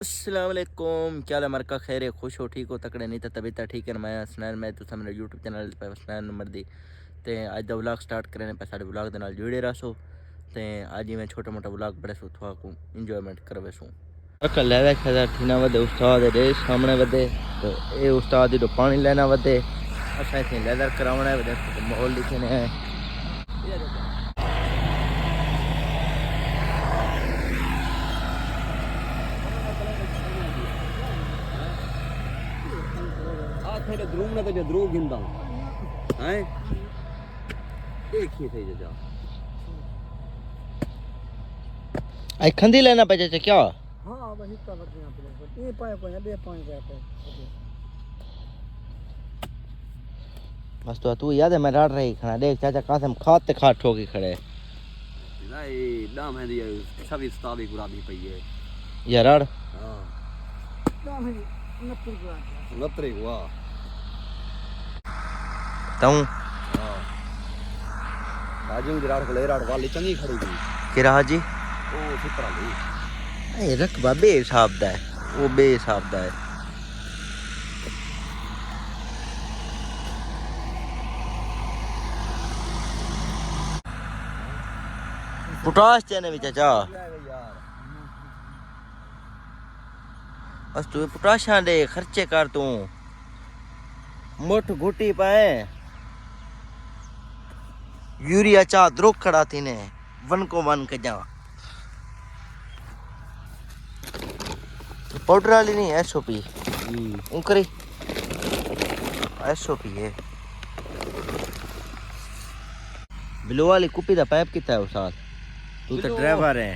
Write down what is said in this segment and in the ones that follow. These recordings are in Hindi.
अस्सलाम वालेकुम, क्या हाल है मरका खैर है, खुश हो, ठीक हो, तकड़े नहीं तो तबीयत ठीक है। मैं हसनैन, मैं तो मेरे यूट्यूब चैनल पे हसनैन नंबर दी ते अज दा व्लॉग स्टार्ट करने पे साडे व्लॉग दे नाल जुड़े रहो। ते अज ही मैं छोटा मोटा व्लॉग बड़े सो थोड़ा को इंजॉयमेंट करवे सू अकल लेवे खदा ठीना वदे उस्ताद दे सामने वदे तो ए उस्ताद दी पानी लेना वदे असा इथे लेदर करावना वदे तो माहौल लिखे ने है। थेरे द्रूम ने तो द्रूम गिंदा हैं देखिए थे जा आई खंदी लेना पे चाचा क्या हाँ वही का वर्द यहाँ पे ये पाए पाए बे पाए पे बस तू याद है मैं राड रही खड़ा देख चाचा कासम खाते खा ठोकी खड़े ना ये दाम है दिया सभी स्टाबी गुराबी पई है यार राड हां दाम है 69 रुपया 69 हुआ तू हां राजू गिराड़ को ले राड़ वाली चंगी खड़ी गई किरा हाजी ओ सिपरा ली ए रकबा बे हिसाब दा है वो बे हिसाब दा है। पोटाश चने भी चाचा यार बस तू पोटाशा दे खर्चे कर तू मुठ घुटी पाए यूरिया चा द्रोक खड़ा थी ने वन को वन के जा पाउडर वाली नहीं एसओपी उनकरी एसओपी है बिलो वाली कुप्पी दा पाइप कितना है उसाद तू तो ड्राइवर है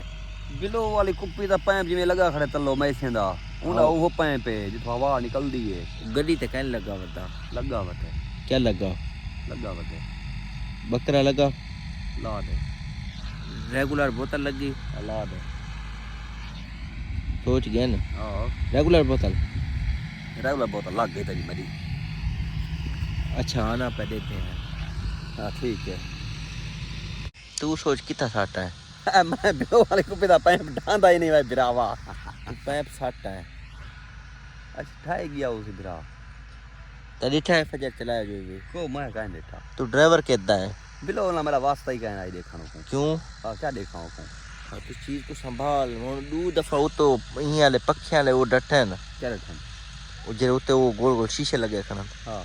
बिलो वाली कुप्पी दा पैप जिवें लगा खड़े तल्लो मैसे दा उना वो पैप है जिथों हवा निकलदी है गड्डी ते कहने लगा वता लगा वते क्या लगा वते बकरा लगा ला दे रेगुलर बोतल लगी ला दे सोच गए ना हां रेगुलर बोतल रेगुलर बोतल लग गई तेरी मेरी अच्छा आना पे देते हैं। हां ठीक है तू सोच कितना साटा है मैं बिलो वाले कुप्पी दा पैप ढांदा ही नहीं भाई बिरावा तू पैप साटा है अच्छा ठाए गया उस बिरा तभी था फजर चलाया जो भी को मैं कह देता तू ड्राइवर कहता है बिलो ना मेरा वास्ता ही कहना है देखने को क्यों हां क्या देखाऊं को तू चीज को संभाल दो दफा वो तो यहीं वाले पक्षी वाले वो डटे हैं ना क्या रखन वो जे उते वो गोल गोल शीशे लगे खन हां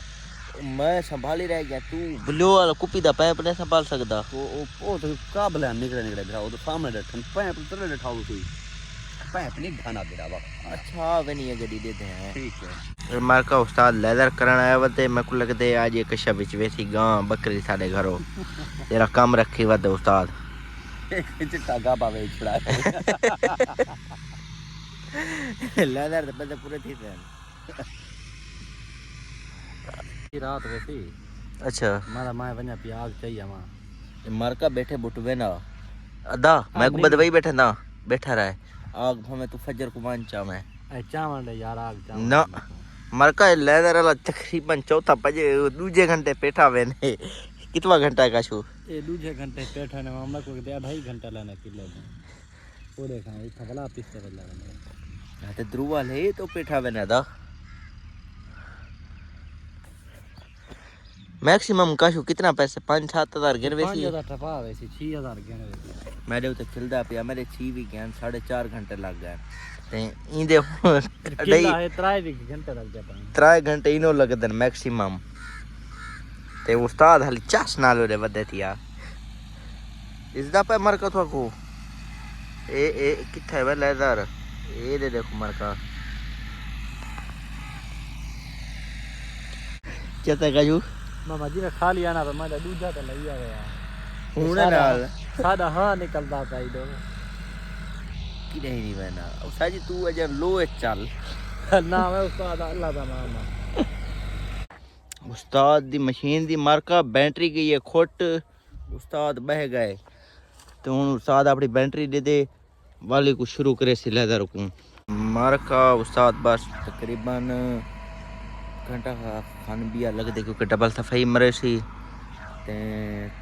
मैं संभाल ही रह गया तू ब्लो वाला कुप्पी दा पैप नहीं संभाल सकता वो तो काबला निकले बिरा वो तो सामने डठन पैप तले डठाऊ सी पैप नहीं ढाना बिरावा अच्छा वे नहीं गड्डी देते हैं ठीक है मार का उस्ताद लेदर करन आया वते मैं को लगदे आज एक कशा विच वेसी गां बकरी साडे घरों तेरा काम रखी वते उस्ताद चिट्टा गाबा वे छड़ा लेदर ते पते पूरे थी थे रात वैसी अच्छा मारा मैं वन्या प्याज चाहिए मां मार का बैठे बुटवे ना अदा मैं को बदवाई बैठे ना बैठा रहा आग भमे तू फजर को मान चा मैं चावल दे यार आग चावल ना मार का लेदर वाला तकरीबन चौथा बजे दूजे घंटे बैठा वे ने कितना घंटा का छू ये दूजे घंटे बैठा ने मामला को दे 2.5 घंटा लेना किलो में पूरे खा इतना भला पिस्ते वाला ना ते द्रुवा ले तो बैठा वे ना दा मैक्सिमम काशू कितना पैसे 5-7 हजार गिन वैसी 5000 टपा वैसी 6000 गिन वैसी मेरे उते खिलदा पिया मेरे 6 भी गए 4.5 घंटे लग गए ते इंदे किला है 3 घंटे लग जाता 3 घंटे इनो लगदन मैक्सिमम ते उस्ताद हली चास नालो रे वदे थिया इसदा पे मरका तो को ए किथे है लेदर ए दे देखो मरका चता काजू मामा जी ने खा लिया ना तो मैं दूजा तो लई आ गया हुन नाल सादा हां निकलदा पाई दो कि नहीं बना उस्ताद जी तू अजर लो चल ना मैं उस्ताद अल्लाह दा मामा उस्ताद दी मशीन दी मार्का बैटरी गई है खोट उस्ताद बह गए तो हुन उस्ताद अपनी बैटरी दे दे वाले को शुरू करे से लेदर को मार्का उस्ताद बस तकरीबन घंटा खान बिया लग दे क्योंकि डबल सफाई मरे सी ते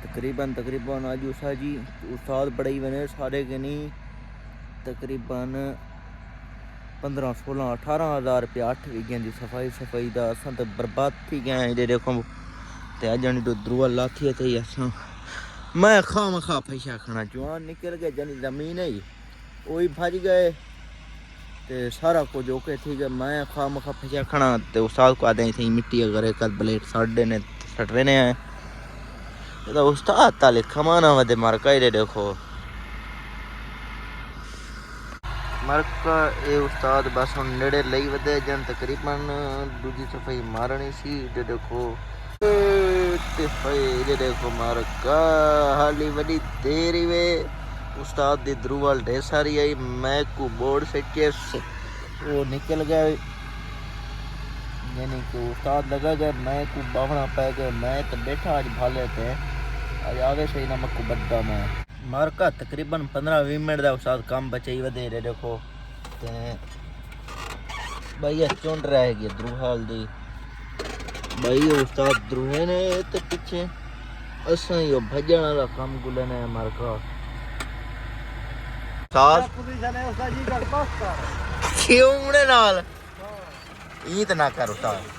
तकरीबन आज उसा जी उस्ताद बड़े ही बने सारे के नहीं तकरीबन 15 16 18,000 रुपया 8 वीघियां दी सफाई दा असां तो बर्बाद थी गए हैं। ये देखो ते अजनी तो द्रुआ लाथी थे असां मैं खा पैसा खाना जवान निकल गए जनी जमीन है वही भज गए ते सारा कुछ ओके ठीक है। मैं खा पैसा खाना ते उस्ताद को आदे थी मिट्टी अगर कल ब्लेड साढ़े ने सट रहे हैं तो उस्ताद ताले खमाना वदे मार कई देखो मरका ये उस्ताद बस हम नेड़े लई वदे जन तकरीबन दूजी सफाई मारनी सी देखो ते ये देखो मरका हाली बड़ी देरी वे उस्ताद दी द्रुवाल ढेर सारी आई मैं को बोर्ड से केस वो निकल गए यानी कि उस्ताद लगा गए मैं को बावना पै गए मैं तो बैठा आज भाले थे आज आवे सही ना मक्कू बद्दा मैं मारका तकरीबन 15-20 मिनट का उस्ताद काम बचाई वधे रे देखो ते भाई चुन रहेगी द्रुहाल दी भाई उस्ताद द्रुहे ने ते पीछे असां यो भजन वाला काम गुलने मारका सास पोजीशन है उस्ताद जी का पास कर क्यों मुड़े नाल ईत ना कर उस्ताद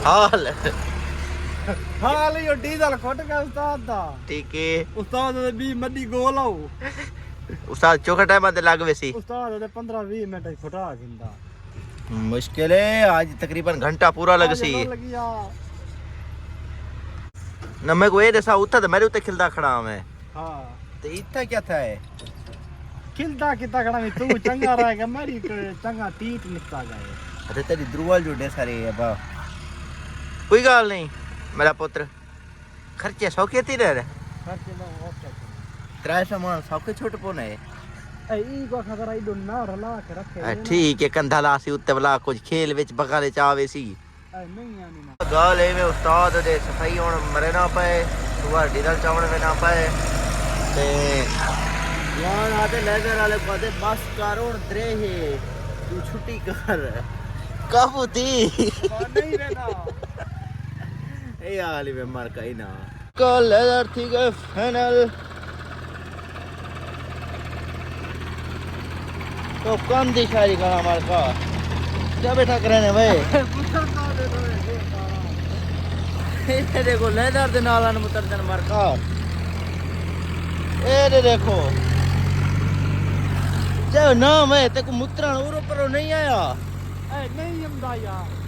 हाल हाल यो डीजल खोट का उस्ताद दा ठीक है उस्ताद दे भी मड्डी गोल आओ उस्ताद चोखा टाइम ते लग वैसी उस्ताद दे 15-20 मिनट खोटा खिंदा मुश्किल है आज तकरीबन घंटा पूरा लग सी न मैं को ये दसा उठा तो मेरे उते खिलदा खड़ा मैं हां ते इत्था क्या था है खिलदा किता खड़ा में तू चंगा रहेगा मेरी चंगा टीट निकता गए अरे तेरी द्रुवाल जो ढेर सारी है बा कोई गाल नहीं मेरा पुत्र खर्चे सौखे थी रहे खर्चे लो ओके त्रै सामान सौखे छोट पोने ए ई को खबर आई दो ना रला के रखे ठीक है कंधा लासी उत्ते वाला कुछ खेल विच बगाले चावे सी ए नहीं आनी ना गाल है में उस्ताद दे सफाई होण मरे ना पाए सुबह डीजल चावण में ना पाए ते जवान आते लेजर वाले को आते बस कारोण द्रे है तू छुट्टी कर काबू थी नहीं रहना ए आली में मार कहीं ना कल लेजर थी गए फाइनल तो कम दिशारी का हमारे का क्या बैठा करे भाई ये देखो लेदर दे नाल अन मुतरदन मार का ए देखो चलो ना मैं ते को मुतरण और ऊपर नहीं आया ए नहीं हमदा यार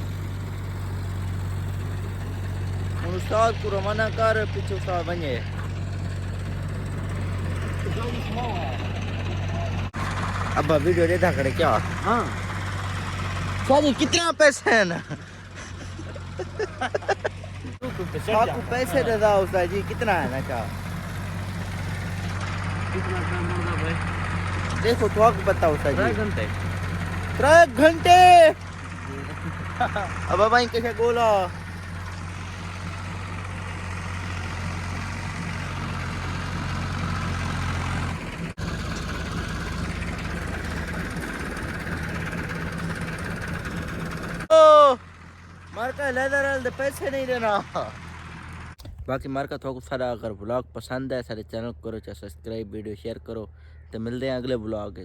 उस्ताद को रवाना कर पीछे उस्ताद बने अब वीडियो देखा करे क्या हां साजी कितना पैसे है ना आपको पैसे दे दो उस्ताद जी कितना है ना क्या कितना काम होगा भाई देखो तो आपको बताओ उस्ताद जी 3 घंटे 3 घंटे अब भाई कैसे बोला मार्का लेदर दे पैसे नहीं देना बाकी मार्का थोड़ा सारा अगर व्लॉग पसंद है सारे चैनल करो चाहे सब्सक्राइब वीडियो शेयर करो तो मिलते हैं अगले व्लॉग